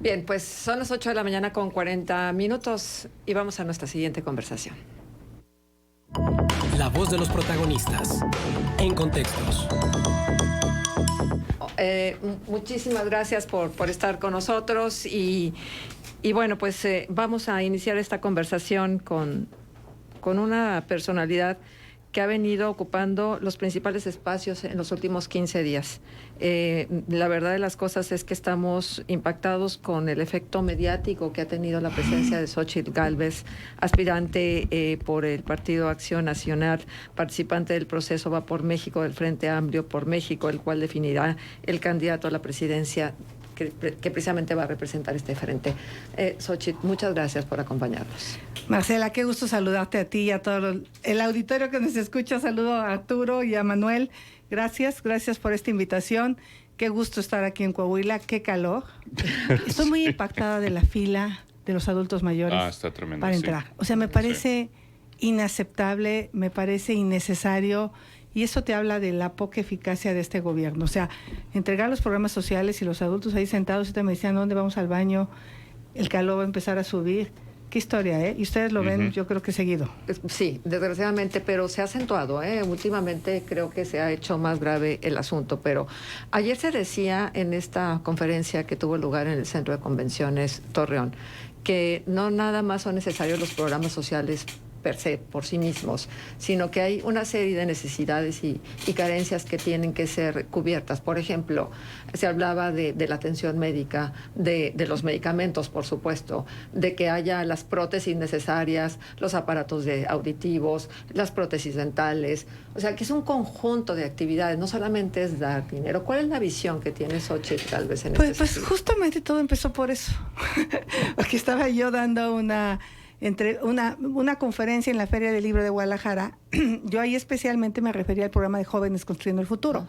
Bien, pues son las 8 de la mañana con 40 minutos y vamos a nuestra siguiente conversación. La voz de los protagonistas. En Contextos. Muchísimas gracias por estar con nosotros y bueno, pues vamos a iniciar esta conversación con una personalidad que ha venido ocupando los principales espacios en los últimos 15 días. La verdad de las cosas es que estamos impactados con el efecto mediático que ha tenido la presencia de Xóchitl Gálvez, aspirante por el Partido Acción Nacional, participante del proceso Va por México del Frente Amplio por México, el cual definirá el candidato a la presidencia que precisamente va a representar este frente. Xóchitl, muchas gracias por acompañarnos. Marcela, qué gusto saludarte a ti y a todo el auditorio que nos escucha. Saludo a Arturo y a Manuel. Gracias por esta invitación. Qué gusto estar aquí en Coahuila, qué calor. Estoy muy impactada de la fila de los adultos mayores está tremendo, para entrar. O sea, me parece inaceptable, me parece innecesario. Y eso te habla de la poca eficacia de este gobierno. O sea, entregar los programas sociales y los adultos ahí sentados y te me decían, ¿dónde vamos al baño? El calor va a empezar a subir. Qué historia, ¿eh? Y ustedes lo ven, yo creo que seguido. Sí, desgraciadamente, pero se ha acentuado, ¿eh? Últimamente creo que se ha hecho más grave el asunto, pero ayer se decía en esta conferencia que tuvo lugar en el Centro de Convenciones Torreón que no nada más son necesarios los programas sociales per se, por sí mismos, sino que hay una serie de necesidades y carencias que tienen que ser cubiertas. Por ejemplo, se hablaba de la atención médica, de los medicamentos, por supuesto, de que haya las prótesis necesarias, los aparatos auditivos, las prótesis dentales. O sea, que es un conjunto de actividades, no solamente es dar dinero. ¿Cuál es la visión que tiene Xóchitl tal vez en este Pues sentido? Justamente todo empezó por eso. Porque estaba yo dando una conferencia en la Feria del Libro de Guadalajara. Yo ahí especialmente me refería al programa de Jóvenes Construyendo el Futuro,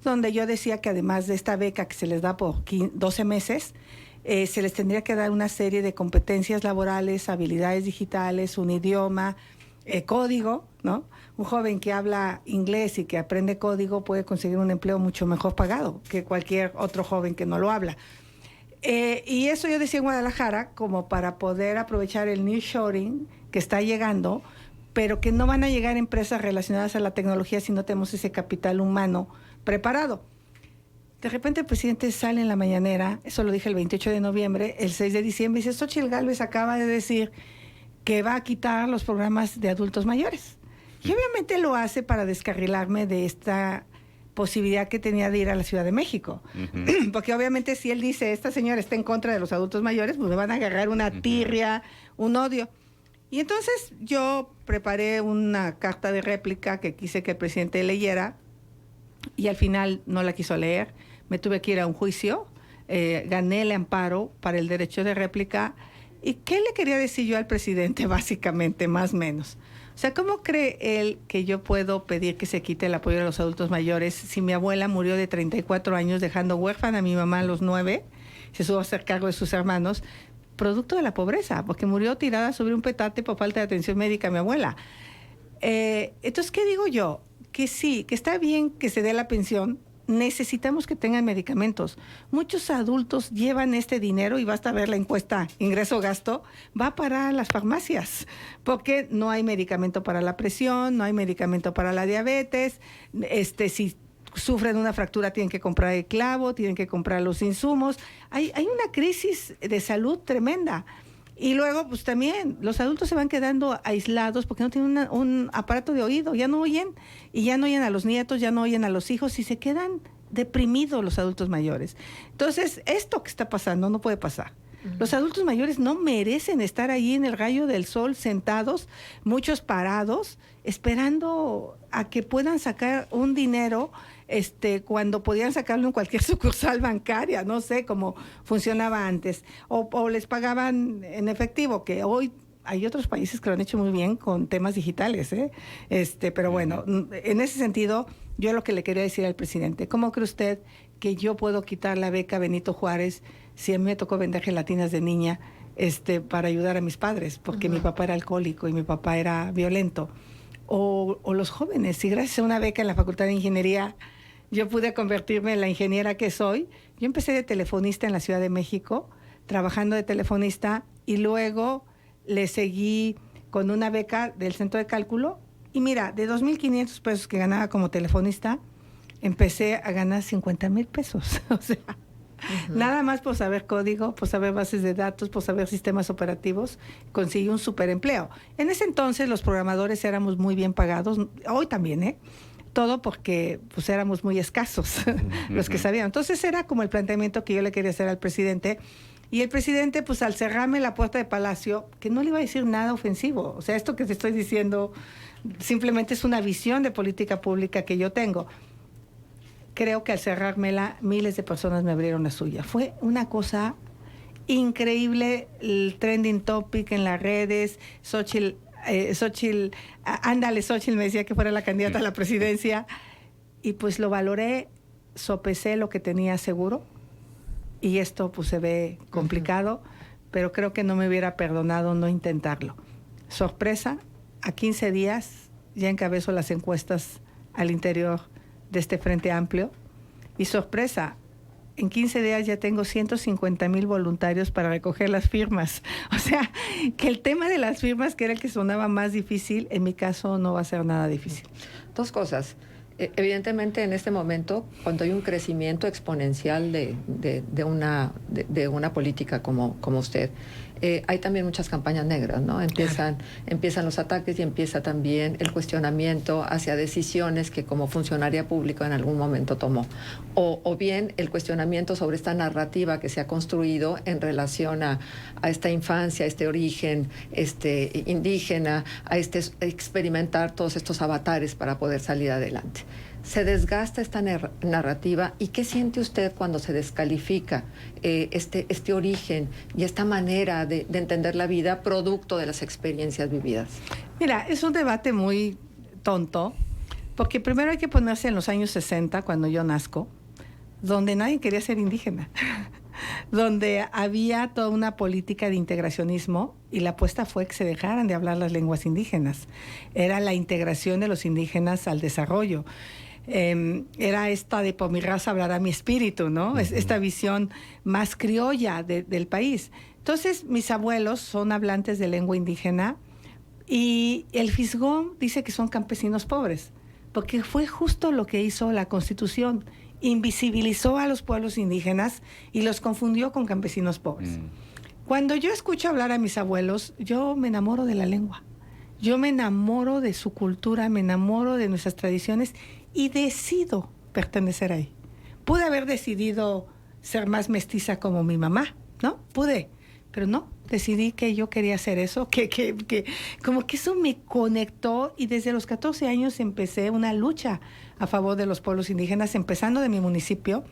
donde yo decía que además de esta beca que se les da por 12 meses, se les tendría que dar una serie de competencias laborales, habilidades digitales, un idioma, código, ¿no? Un joven que habla inglés y que aprende código puede conseguir un empleo mucho mejor pagado que cualquier otro joven que no lo habla. Y eso yo decía en Guadalajara como para poder aprovechar el nearshoring que está llegando, pero que no van a llegar empresas relacionadas a la tecnología si no tenemos ese capital humano preparado. De repente el presidente sale en la mañanera, eso lo dije el 28 de noviembre, el 6 de diciembre, dice, Xóchitl Gálvez acaba de decir que va a quitar los programas de adultos mayores. Y obviamente lo hace para descarrilarme de esta posibilidad que tenía de ir a la Ciudad de México. Porque obviamente si él dice, esta señora está en contra de los adultos mayores, pues me van a agarrar una tirria, un odio. Y entonces yo preparé una carta de réplica que quise que el presidente leyera y al final no la quiso leer. Me tuve que ir a un juicio, gané el amparo para el derecho de réplica. ¿Y qué le quería decir yo al presidente? Básicamente, más o menos. O sea, ¿cómo cree él que yo puedo pedir que se quite el apoyo a los adultos mayores si mi abuela murió de 34 años dejando huérfana a mi mamá a los 9, se supo a hacer cargo de sus hermanos, producto de la pobreza, porque murió tirada sobre un petate por falta de atención médica a mi abuela? Entonces, ¿qué digo yo? Que sí, que está bien que se dé la pensión, necesitamos que tengan medicamentos. Muchos adultos llevan este dinero y basta ver la encuesta ingreso-gasto, va para las farmacias, porque no hay medicamento para la presión, no hay medicamento para la diabetes, si sufren una fractura tienen que comprar el clavo, tienen que comprar los insumos. Hay una crisis de salud tremenda. Y luego, pues también, los adultos se van quedando aislados porque no tienen un aparato de oído, ya no oyen, y ya no oyen a los nietos, ya no oyen a los hijos, y se quedan deprimidos los adultos mayores. Entonces, esto que está pasando no puede pasar. Los adultos mayores no merecen estar ahí en el rayo del sol, sentados, muchos parados, esperando a que puedan sacar un dinero cuando podían sacarlo en cualquier sucursal bancaria, no sé cómo funcionaba antes, o les pagaban en efectivo, que hoy hay otros países que lo han hecho muy bien con temas digitales, pero bueno, en ese sentido, yo lo que le quería decir al presidente, ¿cómo cree usted que yo puedo quitar la beca Benito Juárez si a mí me tocó vender gelatinas de niña para ayudar a mis padres, porque mi papá era alcohólico y mi papá era violento? O los jóvenes, si gracias a una beca en la Facultad de Ingeniería yo pude convertirme en la ingeniera que soy. Yo empecé de telefonista en la Ciudad de México, trabajando de telefonista y luego le seguí con una beca del Centro de Cálculo. Y mira, de 2,500 pesos que ganaba como telefonista, empecé a ganar 50,000 pesos. O sea, nada más por saber código, por saber bases de datos, por saber sistemas operativos, conseguí un superempleo. En ese entonces los programadores éramos muy bien pagados, hoy también, todo porque pues éramos muy escasos los que sabían. Entonces era como el planteamiento que yo le quería hacer al presidente. Y el presidente, pues al cerrarme la puerta de Palacio, que no le iba a decir nada ofensivo. O sea, esto que te estoy diciendo simplemente es una visión de política pública que yo tengo. Creo que al cerrármela, miles de personas me abrieron la suya. Fue una cosa increíble, el trending topic en las redes. Xochitl, Xochitl me decía que fuera la candidata a la presidencia. Y pues lo valoré, sopesé lo que tenía seguro. Y esto pues se ve complicado, pero creo que no me hubiera perdonado no intentarlo. Sorpresa, a 15 días ya encabezo las encuestas al interior de este Frente Amplio. Y sorpresa, en 15 días ya tengo 150,000 voluntarios para recoger las firmas. O sea, que el tema de las firmas, que era el que sonaba más difícil, en mi caso no va a ser nada difícil. Dos cosas. Evidentemente, en este momento, cuando hay un crecimiento exponencial de una política como usted, hay también muchas campañas negras, ¿no? Empiezan los ataques y empieza también el cuestionamiento hacia decisiones que como funcionaria pública en algún momento tomó. O bien el cuestionamiento sobre esta narrativa que se ha construido en relación a esta infancia, a este origen indígena, a experimentar todos estos avatares para poder salir adelante. Se desgasta esta narrativa. ¿Y qué siente usted cuando se descalifica este origen y esta manera de entender la vida producto de las experiencias vividas? Mira, es un debate muy tonto, porque primero hay que ponerse en los años 60, cuando yo nazco, donde nadie quería ser indígena, donde había toda una política de integracionismo y la apuesta fue que se dejaran de hablar las lenguas indígenas. Era la integración de los indígenas al desarrollo. Era esta de por mi raza hablará mi espíritu, ¿no? Es esta visión más criolla del país. Entonces, mis abuelos son hablantes de lengua indígena y el Fisgón dice que son campesinos pobres, porque fue justo lo que hizo la Constitución. Invisibilizó a los pueblos indígenas y los confundió con campesinos pobres. Cuando yo escucho hablar a mis abuelos, yo me enamoro de la lengua. Yo me enamoro de su cultura, me enamoro de nuestras tradiciones y decido pertenecer ahí. Pude haber decidido ser más mestiza como mi mamá, ¿no? Pude, pero no, decidí que yo quería hacer eso, que como que eso me conectó y desde los 14 años empecé una lucha a favor de los pueblos indígenas, empezando de mi municipio.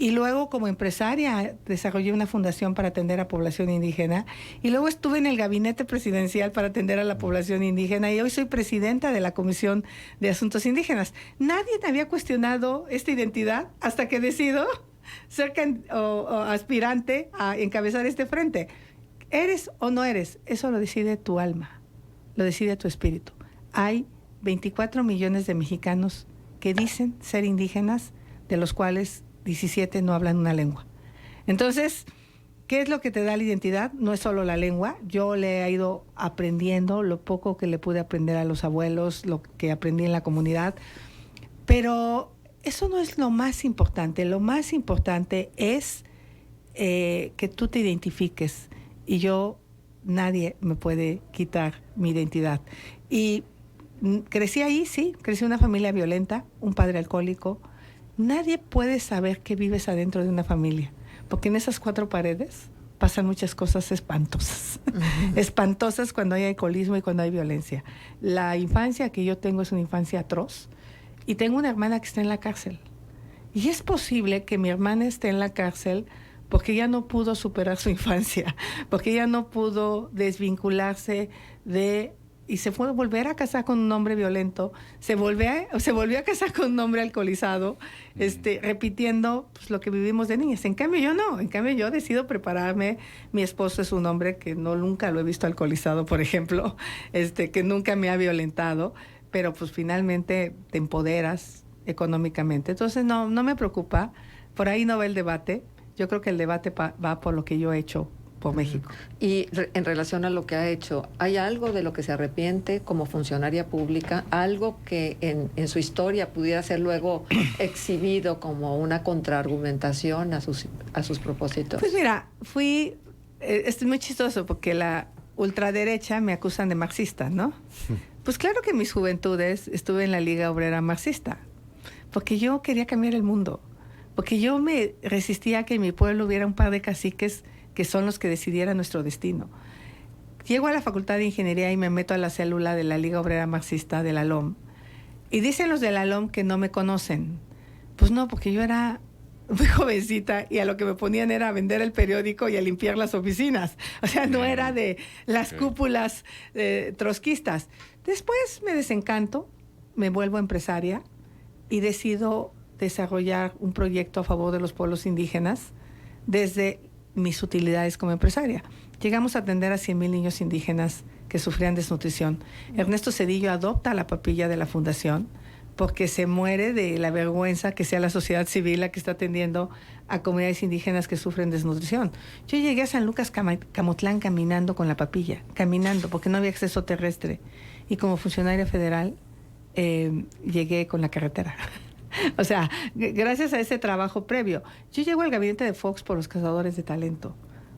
Y luego, como empresaria, desarrollé una fundación para atender a población indígena. Y luego estuve en el gabinete presidencial para atender a la población indígena. Y hoy soy presidenta de la Comisión de Asuntos Indígenas. Nadie me había cuestionado esta identidad hasta que decido ser o aspirante a encabezar este frente. ¿Eres o no eres? Eso lo decide tu alma, lo decide tu espíritu. Hay 24 millones de mexicanos que dicen ser indígenas, de los cuales 17 no hablan una lengua. Entonces, ¿qué es lo que te da la identidad? No es solo la lengua. Yo le he ido aprendiendo lo poco que le pude aprender a los abuelos, lo que aprendí en la comunidad. Pero eso no es lo más importante. Lo más importante es que tú te identifiques. Y nadie me puede quitar mi identidad. Y crecí ahí, sí, crecí en una familia violenta, un padre alcohólico. Nadie puede saber qué vives adentro de una familia, porque en esas 4 paredes pasan muchas cosas espantosas. Espantosas cuando hay alcoholismo y cuando hay violencia. La infancia que yo tengo es una infancia atroz y tengo una hermana que está en la cárcel. Y es posible que mi hermana esté en la cárcel porque ella no pudo superar su infancia, porque ella no pudo desvincularse y se fue a volver a casar con un hombre violento, se volvió a casar con un hombre alcoholizado, repitiendo pues, lo que vivimos de niñas. En cambio yo no, yo decido prepararme. Mi esposo es un hombre que nunca lo he visto alcoholizado, por ejemplo, que nunca me ha violentado, pero pues finalmente te empoderas económicamente. Entonces no me preocupa, por ahí no va el debate. Yo creo que el debate va por lo que yo he hecho por México. Y en relación a lo que ha hecho, ¿hay algo de lo que se arrepiente como funcionaria pública? ¿Algo que en su historia pudiera ser luego exhibido como una contraargumentación a sus propósitos? Pues mira, es muy chistoso porque la ultraderecha me acusan de marxista, ¿no? Pues claro que en mis juventudes estuve en la Liga Obrera Marxista, porque yo quería cambiar el mundo, porque yo me resistía a que en mi pueblo hubiera un par de caciques que son los que decidieran nuestro destino. Llego a la Facultad de Ingeniería y me meto a la célula de la Liga Obrera Marxista de la LOM. Y dicen los de la LOM que no me conocen. Pues no, porque yo era muy jovencita y a lo que me ponían era a vender el periódico y a limpiar las oficinas. O sea, no era de las cúpulas trotskistas. Después me desencanto, me vuelvo empresaria y decido desarrollar un proyecto a favor de los pueblos indígenas desde mis utilidades como empresaria. Llegamos a atender a 100,000 niños indígenas que sufrían desnutrición. Ernesto Zedillo adopta la papilla de la fundación porque se muere de la vergüenza que sea la sociedad civil la que está atendiendo a comunidades indígenas que sufren desnutrición. Yo llegué a San Lucas Camotlán caminando con la papilla, caminando, porque no había acceso terrestre. Y como funcionaria federal llegué con la carretera. O sea, gracias a ese trabajo previo. Yo llego al gabinete de Fox por los cazadores de talento,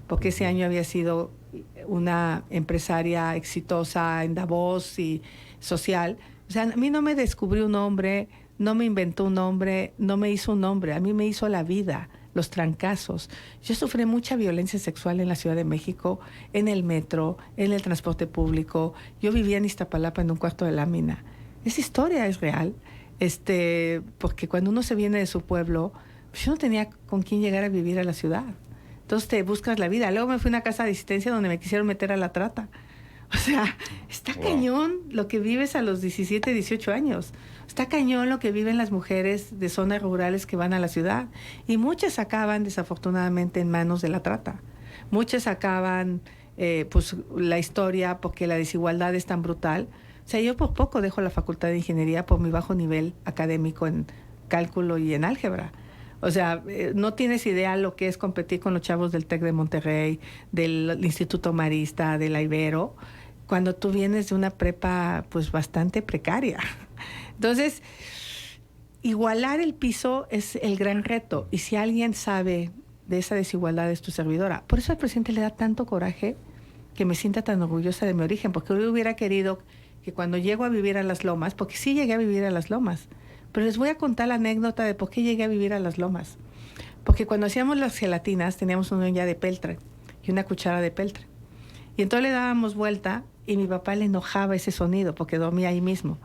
porque ese año había sido una empresaria exitosa en Davos y social. O sea, a mí no me descubrió un hombre, no me inventó un hombre, no me hizo un hombre, a mí me hizo la vida, los trancazos. Yo sufrí mucha violencia sexual en la Ciudad de México, en el metro, en el transporte público. Yo vivía en Iztapalapa en un cuarto de lámina. Esa historia es real. Porque cuando uno se viene de su pueblo, pues yo no tenía con quién llegar a vivir a la ciudad. Entonces te buscas la vida. Luego me fui a una casa de asistencia donde me quisieron meter a la trata. O sea, está cañón lo que vives a los 17, 18 años. Está cañón lo que viven las mujeres de zonas rurales que van a la ciudad. Y muchas acaban, desafortunadamente, en manos de la trata. Muchas acaban, pues, la historia porque la desigualdad es tan brutal. O sea, yo por poco dejo la Facultad de Ingeniería por mi bajo nivel académico en cálculo y en álgebra. O sea, no tienes idea lo que es competir con los chavos del TEC de Monterrey, del Instituto Marista, de la Ibero, cuando tú vienes de una prepa pues bastante precaria. Entonces, igualar el piso es el gran reto. Y si alguien sabe de esa desigualdad es tu servidora. Por eso al presidente le da tanto coraje que me sienta tan orgullosa de mi origen, porque yo hubiera querido que cuando llego a vivir a Las Lomas, porque sí llegué a vivir a Las Lomas, pero les voy a contar la anécdota de por qué llegué a vivir a Las Lomas. Porque cuando hacíamos las gelatinas teníamos una olla de peltre y una cuchara de peltre. Y entonces le dábamos vuelta y mi papá le enojaba ese sonido porque dormía ahí mismo.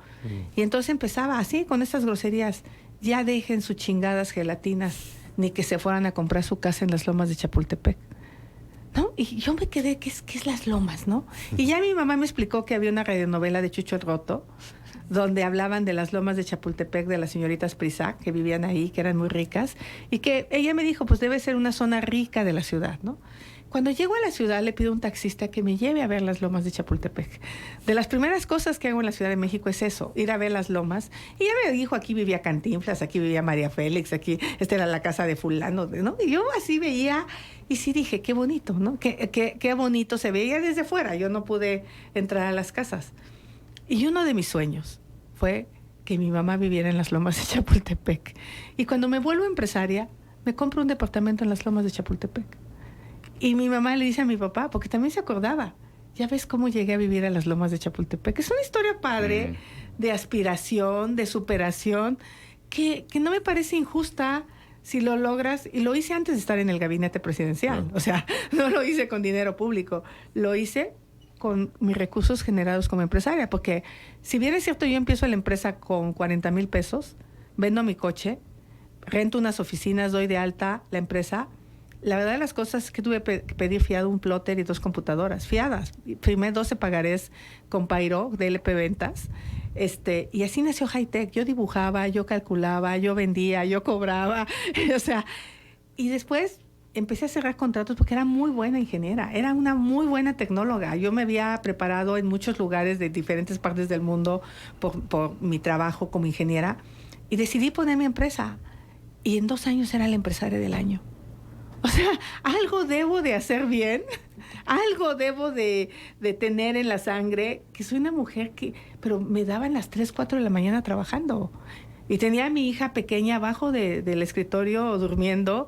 Y entonces empezaba así, con estas groserías: ya dejen sus chingadas gelatinas, ni que se fueran a comprar su casa en Las Lomas de Chapultepec. ¿No? Y yo me quedé, ¿qué es Las Lomas, no? Y ya mi mamá me explicó que había una radionovela de Chucho el Roto, donde hablaban de las Lomas de Chapultepec, de las señoritas Prisac, que vivían ahí, que eran muy ricas, y que ella me dijo, pues debe ser una zona rica de la ciudad, ¿no? Cuando llego a la ciudad, le pido a un taxista que me lleve a ver las Lomas de Chapultepec. De las primeras cosas que hago en la Ciudad de México es eso, ir a ver las lomas. Y ya me dijo, aquí vivía Cantinflas, aquí vivía María Félix, aquí, esta era la casa de fulano, ¿no? Y yo así veía, y sí dije, qué bonito, ¿no? Qué bonito se veía desde fuera. Yo no pude entrar a las casas. Y uno de mis sueños fue que mi mamá viviera en las Lomas de Chapultepec. Y cuando me vuelvo empresaria, me compro un departamento en las Lomas de Chapultepec. Y mi mamá le dice a mi papá, porque también se acordaba, ya ves cómo llegué a vivir a las Lomas de Chapultepec. Es una historia padre, de aspiración, de superación, que no me parece injusta si lo logras. Y lo hice antes de estar en el gabinete presidencial. O sea, no lo hice con dinero público, lo hice con mis recursos generados como empresaria. Porque si bien es cierto, yo empiezo la empresa con 40,000 pesos, vendo mi coche, rento unas oficinas, doy de alta la empresa. La verdad de las cosas es que tuve que pedir fiado un plotter y 2 computadoras fiadas. Firmé 12 pagarés con Pairo de LP Ventas. Y así nació Hightech. Yo dibujaba, yo calculaba, yo vendía, yo cobraba. O sea, y después empecé a cerrar contratos porque era muy buena ingeniera. Era una muy buena tecnóloga. Yo me había preparado en muchos lugares de diferentes partes del mundo por mi trabajo como ingeniera. Y decidí poner mi empresa. Y en 2 años era la empresaria del año. O sea, algo debo de hacer bien, algo debo de tener en la sangre, que soy una mujer pero me daban las 3, 4 de la mañana trabajando. Y tenía a mi hija pequeña abajo del escritorio durmiendo,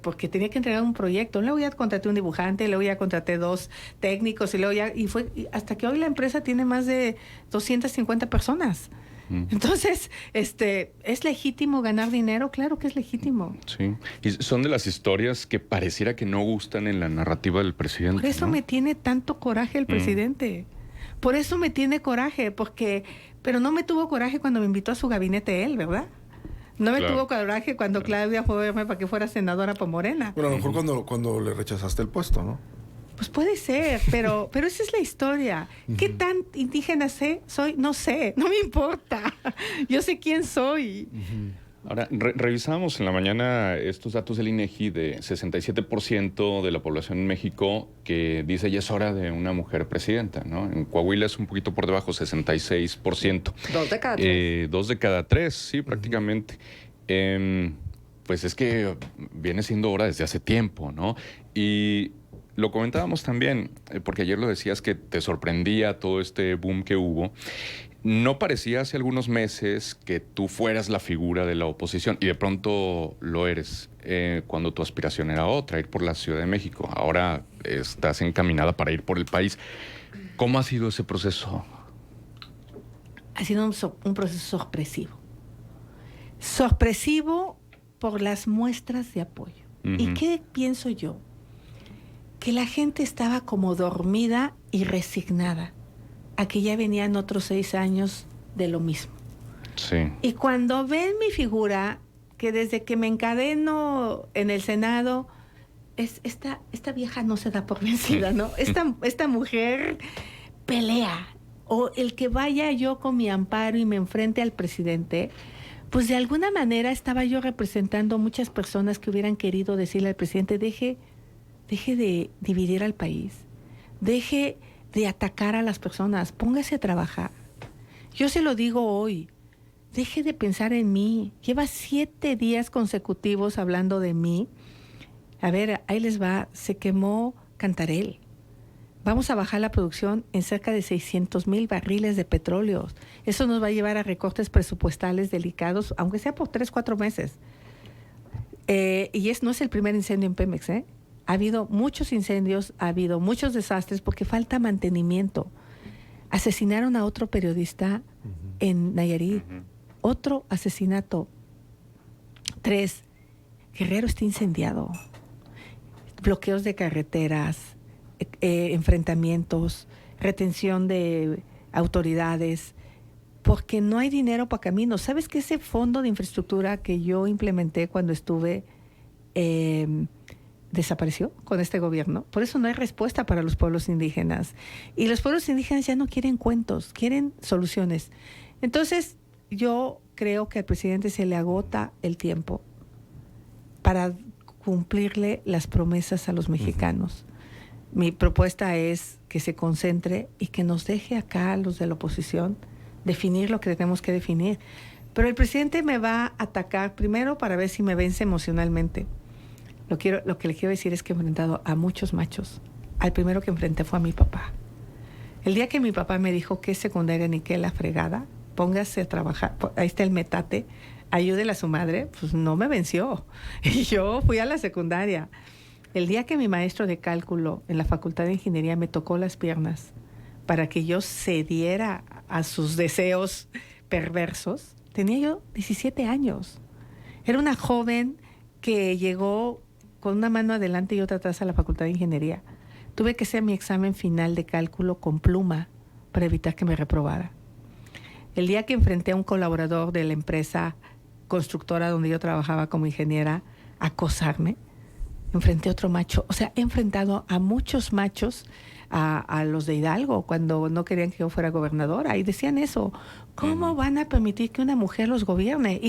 porque tenía que entregar un proyecto. Luego ya contraté un dibujante, luego ya contraté 2 técnicos, y hasta que hoy la empresa tiene más de 250 personas. Entonces, ¿es legítimo ganar dinero? Claro que es legítimo. Sí, y son de las historias que pareciera que no gustan en la narrativa del presidente. Por eso, ¿no?, me tiene tanto coraje el presidente. Por eso me tiene coraje, pero no me tuvo coraje cuando me invitó a su gabinete él, ¿verdad? No me tuvo coraje cuando Claudia fue a verme para que fuera senadora por Morena. Bueno, a lo mejor cuando le rechazaste el puesto, ¿no? Pues puede ser, pero esa es la historia. ¿Qué tan indígena soy? No sé, no me importa. Yo sé quién soy. Ahora, revisábamos en la mañana estos datos del INEGI de 67% de la población en México que dice ya es hora de una mujer presidenta, ¿no? En Coahuila es un poquito por debajo, 66%. 2 de cada 3. 2 de cada 3, sí, prácticamente. Pues es que viene siendo hora desde hace tiempo, ¿no? Y lo comentábamos también, porque ayer lo decías que te sorprendía todo este boom que hubo. No parecía hace algunos meses que tú fueras la figura de la oposición y de pronto lo eres, cuando tu aspiración era otra, ir por la Ciudad de México. Ahora estás encaminada para ir por el país. ¿Cómo ha sido ese proceso? Ha sido un proceso sorpresivo. Sorpresivo por las muestras de apoyo. ¿Y qué pienso yo? Que la gente estaba como dormida y resignada a que ya venían otros 6 años de lo mismo. Sí. Y cuando ven mi figura, que desde que me encadeno en el Senado, esta vieja no se da por vencida, ¿no? Esta mujer pelea. O el que vaya yo con mi amparo y me enfrente al presidente, pues de alguna manera estaba yo representando a muchas personas que hubieran querido decirle al presidente, deje de dividir al país, deje de atacar a las personas, póngase a trabajar. Yo se lo digo hoy, deje de pensar en mí. Lleva 7 días consecutivos hablando de mí. A ver, ahí les va, se quemó Cantarell. Vamos a bajar la producción en cerca de 600,000 barriles de petróleo. Eso nos va a llevar a recortes presupuestales delicados, aunque sea por 3, 4 meses. Y no es el primer incendio en Pemex, ¿eh? Ha habido muchos incendios, ha habido muchos desastres porque falta mantenimiento. Asesinaron a otro periodista en Nayarit. Otro asesinato. 3. Guerrero está incendiado. Bloqueos de carreteras, enfrentamientos, retención de autoridades, porque no hay dinero para caminos. ¿Sabes que ese fondo de infraestructura que yo implementé cuando estuve desapareció con este gobierno? Por eso no hay respuesta para los pueblos indígenas. Y los pueblos indígenas ya no quieren cuentos, quieren soluciones. Entonces, yo creo que al presidente se le agota el tiempo para cumplirle las promesas a los mexicanos. Mi propuesta es que se concentre y que nos deje acá, los de la oposición, definir lo que tenemos que definir. Pero el presidente me va a atacar primero para ver si me vence emocionalmente. Lo que le quiero decir es que he enfrentado a muchos machos. Al primero que enfrenté fue a mi papá. El día que mi papá me dijo que es secundaria ni que la fregada, póngase a trabajar, ahí está el metate, ayúdele a su madre, pues no me venció. Y yo fui a la secundaria. El día que mi maestro de cálculo en la Facultad de Ingeniería me tocó las piernas para que yo cediera a sus deseos perversos, tenía yo 17 años. Era una joven que llegó con una mano adelante y otra atrás a la Facultad de Ingeniería. Tuve que hacer mi examen final de cálculo con pluma para evitar que me reprobara. El día que enfrenté a un colaborador de la empresa constructora donde yo trabajaba como ingeniera a acosarme, enfrenté a otro macho. O sea, he enfrentado a muchos machos, a los de Hidalgo, cuando no querían que yo fuera gobernadora, y decían eso. ¿Cómo van a permitir que una mujer los gobierne?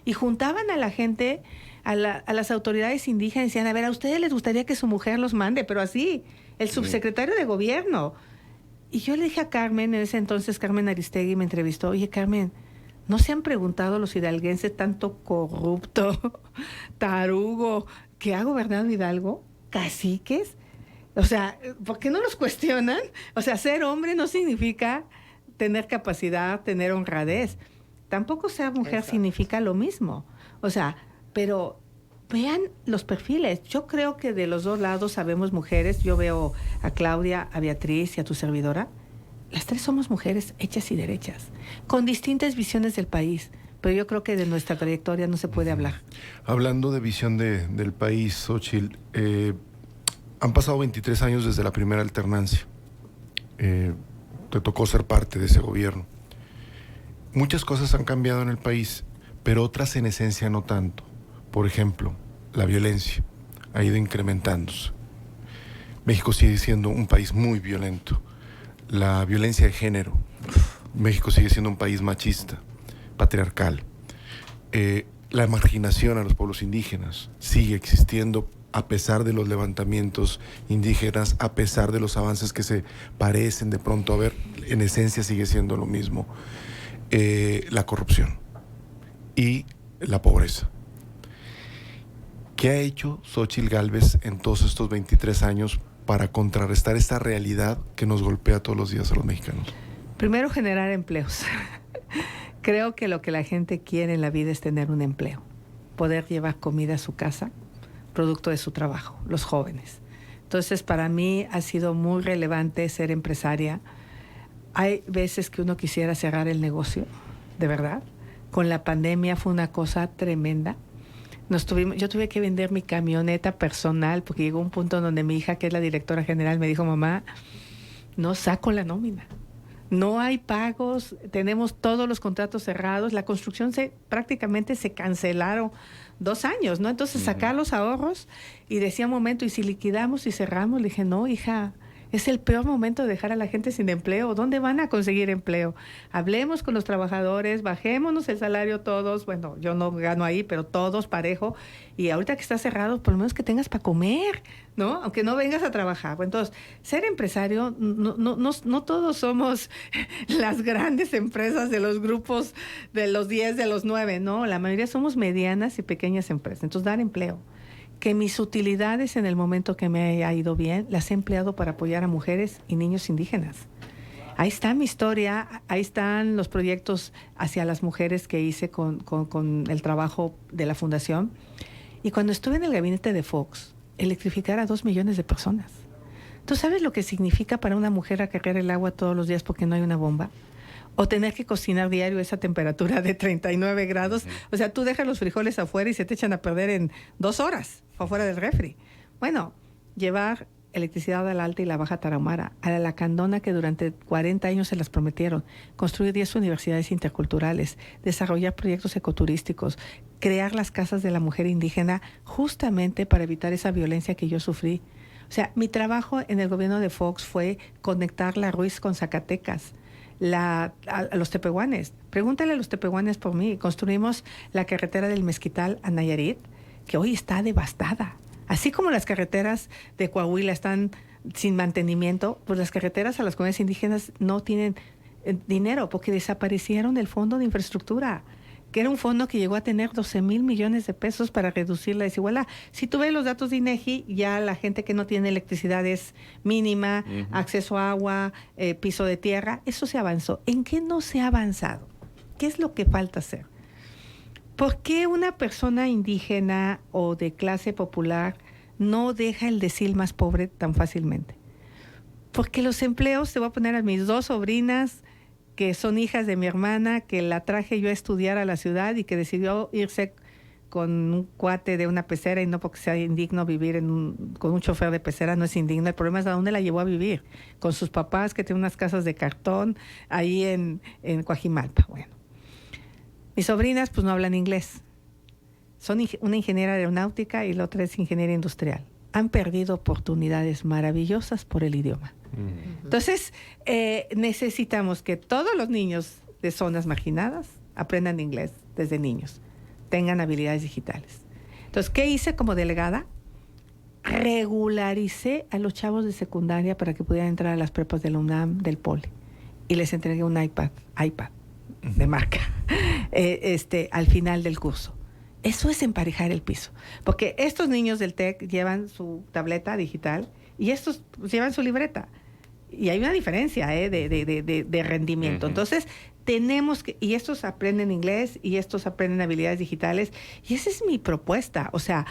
Y juntaban a la gente, a las autoridades indígenas, y decían, a ver, ¿a ustedes les gustaría que su mujer los mande? Pero así, el subsecretario de gobierno. Y yo le dije a Carmen, en ese entonces Carmen Aristegui me entrevistó, oye, Carmen, ¿no se han preguntado los hidalguenses, tanto corrupto, tarugo, que ha gobernado Hidalgo, caciques. O sea, ¿por qué no los cuestionan? O sea, ser hombre no significa tener capacidad, tener honradez. Tampoco ser mujer Exacto. significa lo mismo. O sea, pero vean los perfiles. Yo creo que de los dos lados sabemos mujeres. Yo veo a Claudia, a Beatriz y a tu servidora. Las tres somos mujeres hechas y derechas, con distintas visiones del país. Pero yo creo que de nuestra trayectoria no se puede hablar. Hablando de visión del país, Xóchitl, han pasado 23 años desde la primera alternancia. Te tocó ser parte de ese gobierno. Muchas cosas han cambiado en el país, pero otras en esencia no tanto. Por ejemplo, la violencia ha ido incrementándose. México sigue siendo un país muy violento. La violencia de género. México sigue siendo un país machista, patriarcal. La marginación a los pueblos indígenas sigue existiendo a pesar de los levantamientos indígenas, a pesar de los avances que se parecen de pronto a ver, en esencia sigue siendo lo mismo. La corrupción y la pobreza. ¿Qué ha hecho Xóchitl Gálvez en todos estos 23 años para contrarrestar esta realidad que nos golpea todos los días a los mexicanos? Primero, generar empleos. Creo que lo que la gente quiere en la vida es tener un empleo, poder llevar comida a su casa, producto de su trabajo, los jóvenes. Entonces, para mí ha sido muy relevante ser empresaria. Hay veces que uno quisiera cerrar el negocio, de verdad. Con la pandemia fue una cosa tremenda. Yo tuve que vender mi camioneta personal porque llegó un punto donde mi hija, que es la directora general, me dijo, mamá, no saco la nómina. No hay pagos, tenemos todos los contratos cerrados, la construcción prácticamente se cancelaron 2 años, ¿no? Entonces sacar los ahorros y decía un momento, ¿y si liquidamos y cerramos? Le dije, no, hija, es el peor momento de dejar a la gente sin empleo. ¿Dónde van a conseguir empleo? Hablemos con los trabajadores, bajémonos el salario todos. Bueno, yo no gano ahí, pero todos parejo. Y ahorita que está cerrado, por lo menos que tengas para comer, ¿no? Aunque no vengas a trabajar. Bueno, entonces, ser empresario, no todos somos las grandes empresas de los grupos de los 10, de los 9, ¿no? La mayoría somos medianas y pequeñas empresas. Entonces, dar empleo. Que mis utilidades en el momento que me haya ido bien, las he empleado para apoyar a mujeres y niños indígenas. Ahí está mi historia, ahí están los proyectos hacia las mujeres que hice con el trabajo de la fundación. Y cuando estuve en el gabinete de Fox, electrificar a 2 millones de personas. ¿Tú sabes lo que significa para una mujer acarrear el agua todos los días porque no hay una bomba? O tener que cocinar diario a esa temperatura de 39 grados. O sea, tú dejas los frijoles afuera y se te echan a perder en 2 horas afuera del refri. Bueno, llevar electricidad a la Alta y la Baja Tarahumara, a la Lacandona, que durante 40 años se las prometieron, construir 10 universidades interculturales, desarrollar proyectos ecoturísticos, crear las casas de la mujer indígena justamente para evitar esa violencia que yo sufrí. O sea, mi trabajo en el gobierno de Fox fue conectar la Ruiz con Zacatecas, a los tepehuanes. Pregúntale a los tepehuanes por mí. Construimos la carretera del Mezquital a Nayarit, que hoy está devastada. Así como las carreteras de Coahuila están sin mantenimiento, pues las carreteras a las comunidades indígenas no tienen dinero porque desaparecieron del Fondo de Infraestructura, que era un fondo que llegó a tener 12,000 millones de pesos para reducir la desigualdad. Si tú ves los datos de INEGI, ya la gente que no tiene electricidad es mínima, acceso a agua, piso de tierra, eso se avanzó. ¿En qué no se ha avanzado? ¿Qué es lo que falta hacer? ¿Por qué una persona indígena o de clase popular no deja el decil más pobre tan fácilmente? Porque los empleos, te voy a poner a mis 2 sobrinas, que son hijas de mi hermana, que la traje yo a estudiar a la ciudad y que decidió irse con un cuate de una pecera, y no porque sea indigno vivir con un chofer de pecera, no es indigno. El problema es a dónde la llevó a vivir, con sus papás que tienen unas casas de cartón ahí en Coajimalpa. Bueno, mis sobrinas pues no hablan inglés, son una ingeniera aeronáutica y la otra es ingeniera industrial. Han perdido oportunidades maravillosas por el idioma. Entonces, necesitamos que todos los niños de zonas marginadas aprendan inglés desde niños, tengan habilidades digitales. Entonces, ¿qué hice como delegada? Regularicé a los chavos de secundaria para que pudieran entrar a las prepas de la UNAM, del Poli, y les entregué un iPad de marca, al final del curso. Eso es emparejar el piso. Porque estos niños del TEC llevan su tableta digital y estos llevan su libreta. Y hay una diferencia de rendimiento. Entonces, tenemos que... Y estos aprenden inglés y estos aprenden habilidades digitales. Y esa es mi propuesta. O sea,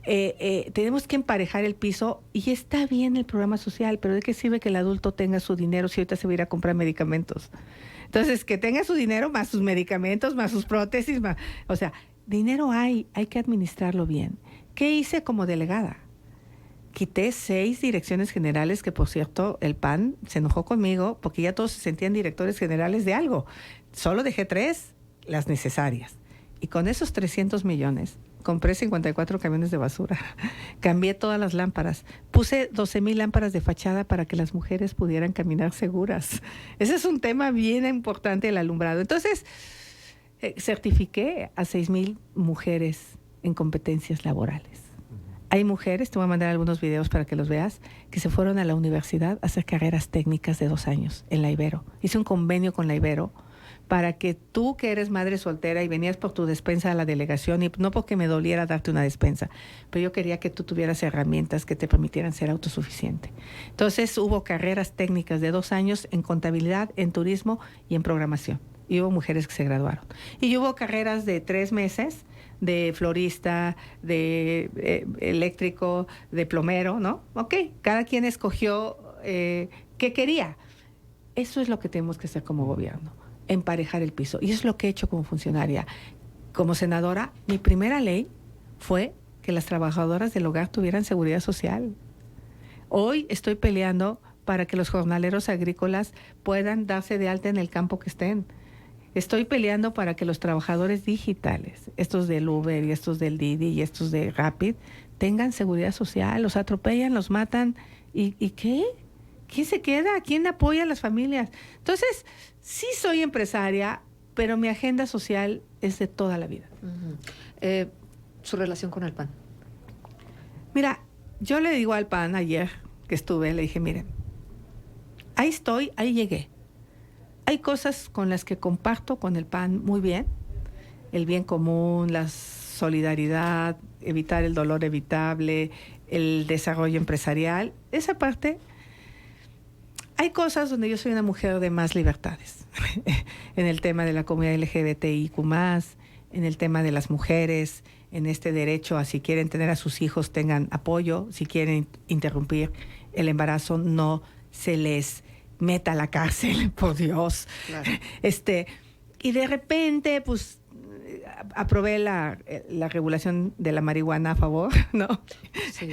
tenemos que emparejar el piso y está bien el programa social, pero ¿de qué sirve que el adulto tenga su dinero si ahorita se va a ir a comprar medicamentos? Entonces, que tenga su dinero más sus medicamentos, más sus prótesis, más... O sea, dinero hay que administrarlo bien. ¿Qué hice como delegada? Quité 6 direcciones generales que, por cierto, el PAN se enojó conmigo porque ya todos se sentían directores generales de algo. Solo dejé 3, las necesarias. Y con esos 300 millones, compré 54 camiones de basura. Cambié todas las lámparas. Puse 12,000 lámparas de fachada para que las mujeres pudieran caminar seguras. Ese es un tema bien importante, el alumbrado. Entonces, certifiqué a 6,000 mujeres en competencias laborales. Hay mujeres, te voy a mandar algunos videos para que los veas, que se fueron a la universidad a hacer carreras técnicas de 2 años en la Ibero. Hice un convenio con la Ibero para que tú, que eres madre soltera y venías por tu despensa a la delegación, y no porque me doliera darte una despensa, pero yo quería que tú tuvieras herramientas que te permitieran ser autosuficiente. Entonces hubo carreras técnicas de 2 años en contabilidad, en turismo y en programación. Y hubo mujeres que se graduaron. Y hubo carreras de 3 meses, de florista, de eléctrico, de plomero, ¿no? Ok, cada quien escogió qué quería. Eso es lo que tenemos que hacer como gobierno, emparejar el piso. Y eso es lo que he hecho como funcionaria. Como senadora, mi primera ley fue que las trabajadoras del hogar tuvieran seguridad social. Hoy estoy peleando para que los jornaleros agrícolas puedan darse de alta en el campo que estén. Estoy peleando para que los trabajadores digitales, estos del Uber y estos del Didi y estos de Rapid, tengan seguridad social. Los atropellan, los matan. ¿Y qué? ¿Quién se queda? ¿Quién apoya a las familias? Entonces, sí soy empresaria, pero mi agenda social es de toda la vida. ¿Su relación con el PAN? Mira, yo le digo al PAN ayer que estuve, le dije, miren, ahí estoy, ahí llegué. Hay cosas con las que comparto con el PAN muy bien. El bien común, la solidaridad, evitar el dolor evitable, el desarrollo empresarial. Esa parte. Hay cosas donde yo soy una mujer de más libertades. En el tema de la comunidad LGBTIQ+, en el tema de las mujeres, en este derecho a si quieren tener a sus hijos tengan apoyo, si quieren interrumpir el embarazo no se les meta a la cárcel, por Dios. Claro. Y de repente, pues, aprobé la regulación de la marihuana a favor, ¿no? Sí,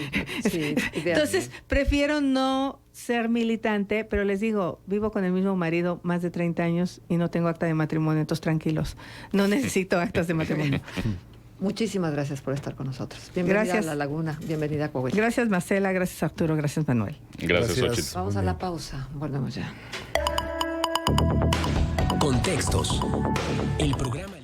sí. Entonces, prefiero no ser militante, pero les digo, vivo con el mismo marido más de 30 años y no tengo acta de matrimonio, entonces tranquilos, no necesito actas de matrimonio. Muchísimas gracias por estar con nosotros. Bienvenida gracias. a La Laguna, bienvenida a Coahuila. Gracias, Marcela, gracias, Arturo, gracias, Manuel. Gracias, Xochitl. Vamos a la pausa, volvemos ya. Contextos. El programa